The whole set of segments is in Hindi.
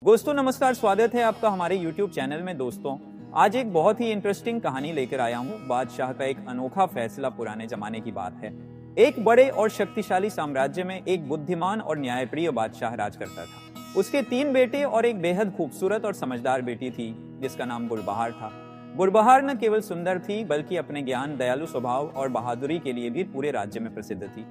दोस्तों नमस्कार, स्वागत है आपका हमारे YouTube चैनल में। दोस्तों आज एक बहुत ही इंटरेस्टिंग कहानी लेकर आया हूँ। बादशाह का एक अनोखा फैसला पुराने जमाने की बात है। एक बड़े और शक्तिशाली साम्राज्य में एक बुद्धिमान और न्यायप्रिय बादशाह राज करता था। उसके 3 बेटे और एक बेहद खूबसूरत और समझदार बेटी थी जिसका नाम गुलबहार था। गुलबहार न केवल सुंदर थी बल्कि अपने ज्ञान, दयालु स्वभाव और बहादुरी के लिए भी पूरे राज्य में प्रसिद्ध थी।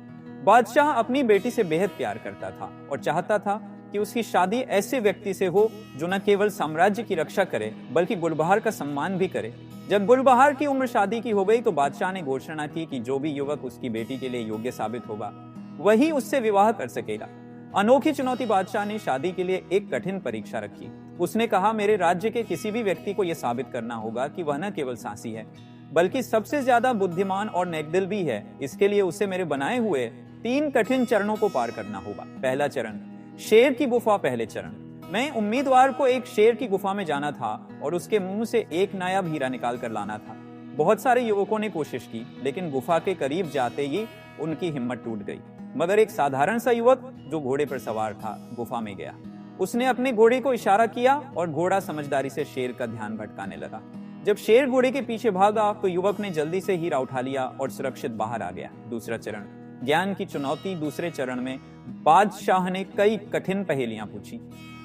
बादशाह अपनी बेटी से बेहद प्यार करता था और चाहता था कि उसकी शादी ऐसे व्यक्ति से हो जो न केवल साम्राज्य की रक्षा करे बल्कि गुलबहार का सम्मान भी करे। जब गुलबहार की उम्र शादी की हो गई तो बादशाह ने घोषणा की कि जो भी युवक उसकी बेटी के लिए योग्य साबित होगा वही उससे विवाह कर सकेगा। अनोखी चुनौती बादशाह ने शादी के लिए एक कठिन परीक्षा रखी। उसने कहा, मेरे राज्य के किसी भी व्यक्ति को यह साबित करना होगा कि वह न केवल साहसी है बल्कि सबसे ज्यादा बुद्धिमान और नेकदिल भी है। इसके लिए उसे मेरे बनाए हुए 3 कठिन चरणों को पार करना होगा। पहला चरण, शेर की गुफा। पहले चरण में उम्मीदवार को एक शेर की गुफा में जाना था और उसके मुंह से एक नायाब हीरा निकाल कर लाना था। बहुत सारे युवकों ने कोशिश की लेकिन गुफा के करीब जाते ही उनकी हिम्मत टूट गई। मगर एक साधारण सा युवक जो घोड़े पर सवार था गुफा में गया। उसने अपने घोड़े को इशारा किया और घोड़ा समझदारी से शेर का ध्यान भटकाने लगा। जब शेर घोड़े के पीछे भागा तो युवक ने जल्दी से हीरा उठा लिया और सुरक्षित बाहर आ गया। दूसरा चरण, ज्ञान की चुनौती। दूसरे चरण में बादशाह ने कई कठिन पहेलियां पूछी।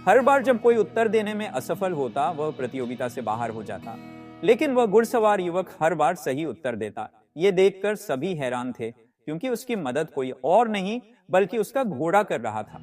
हर बार जब कोई उत्तर देने में असफल होता वह प्रतियोगिता से बाहर हो जाता, लेकिन वह घुड़सवार युवक हर बार सही उत्तर देता। ये देखकर सभी हैरान थे क्योंकि उसकी मदद कोई और नहीं बल्कि उसका घोड़ा कर रहा था।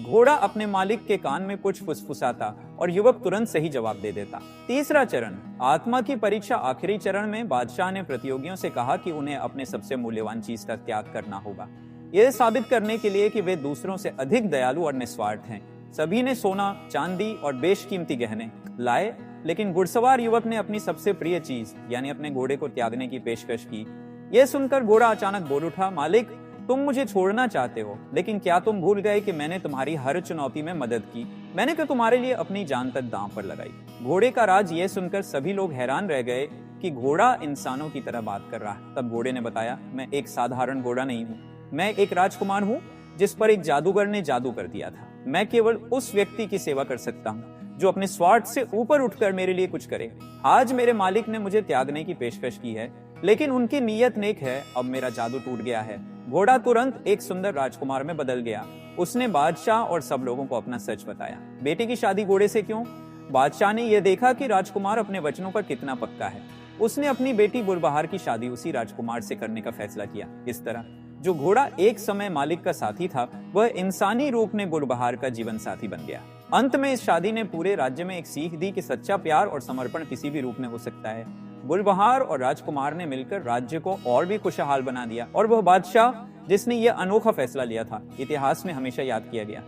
घोड़ा अपने मालिक के कान में कुछ फुसफुसाता और युवक तुरंत सही जवाब दे देता। तीसरा चरण, आत्मा की परीक्षा। आखिरी चरण में बादशाह ने प्रतियोगियों से कहा कि उन्हें अपने सबसे मूल्यवान चीज का त्याग करना होगा, यह साबित करने के लिए कि वे दूसरों से अधिक दयालु और निस्वार्थ हैं। सभी ने सोना, चांदी और बेशकीमती गहने लाए, लेकिन घुड़सवार युवक ने अपनी सबसे प्रिय चीज यानी अपने घोड़े को त्यागने की पेशकश की। यह सुनकर घोड़ा अचानक बोल उठा, मालिक, तुम मुझे छोड़ना चाहते हो, लेकिन क्या तुम भूल गए कि मैंने तुम्हारी हर चुनौती में मदद की? मैंने तो तुम्हारे लिए अपनी जान तक दांव पर लगाई। घोड़े का राज यह सुनकर सभी लोग हैरान रह गए कि घोड़ा इंसानों की तरह बात कर रहा है। तब घोड़े ने बताया, मैं एक साधारण घोड़ा नहीं हूँ, मैं एक राजकुमार हूँ जिस पर एक जादूगर ने जादू कर दिया था। मैं केवल उस व्यक्ति की सेवा कर सकता हूँ जो अपने स्वार्थ से ऊपर उठकर मेरे लिए कुछ करे। आज मेरे मालिक ने मुझे त्यागने की पेशकश की है, लेकिन उनकी नीयत नेक है। अब मेरा जादू टूट गया है। घोड़ा तुरंत एक सुंदर राजकुमार में बदल गया। उसने बादशाह और सब लोगों को अपना सच बताया। बेटे की शादी घोड़े से क्यों? बादशाह ने यह देखा कि राजकुमार अपने वचनों पर कितना पक्का है। उसने अपनी बेटी गुलबहार की शादी उसी राजकुमार से करने का फैसला किया। इस तरह जो घोड़ा एक समय मालिक का साथी था वह इंसानी रूप में गुलबहार का जीवन साथी बन गया। अंत में इस शादी ने पूरे राज्य में एक सीख दी कि सच्चा प्यार और समर्पण किसी भी रूप में हो सकता है। गुलबहार और राजकुमार ने मिलकर राज्य को और भी खुशहाल बना दिया और वह बादशाह जिसने यह अनोखा फैसला लिया था इतिहास में हमेशा याद किया गया।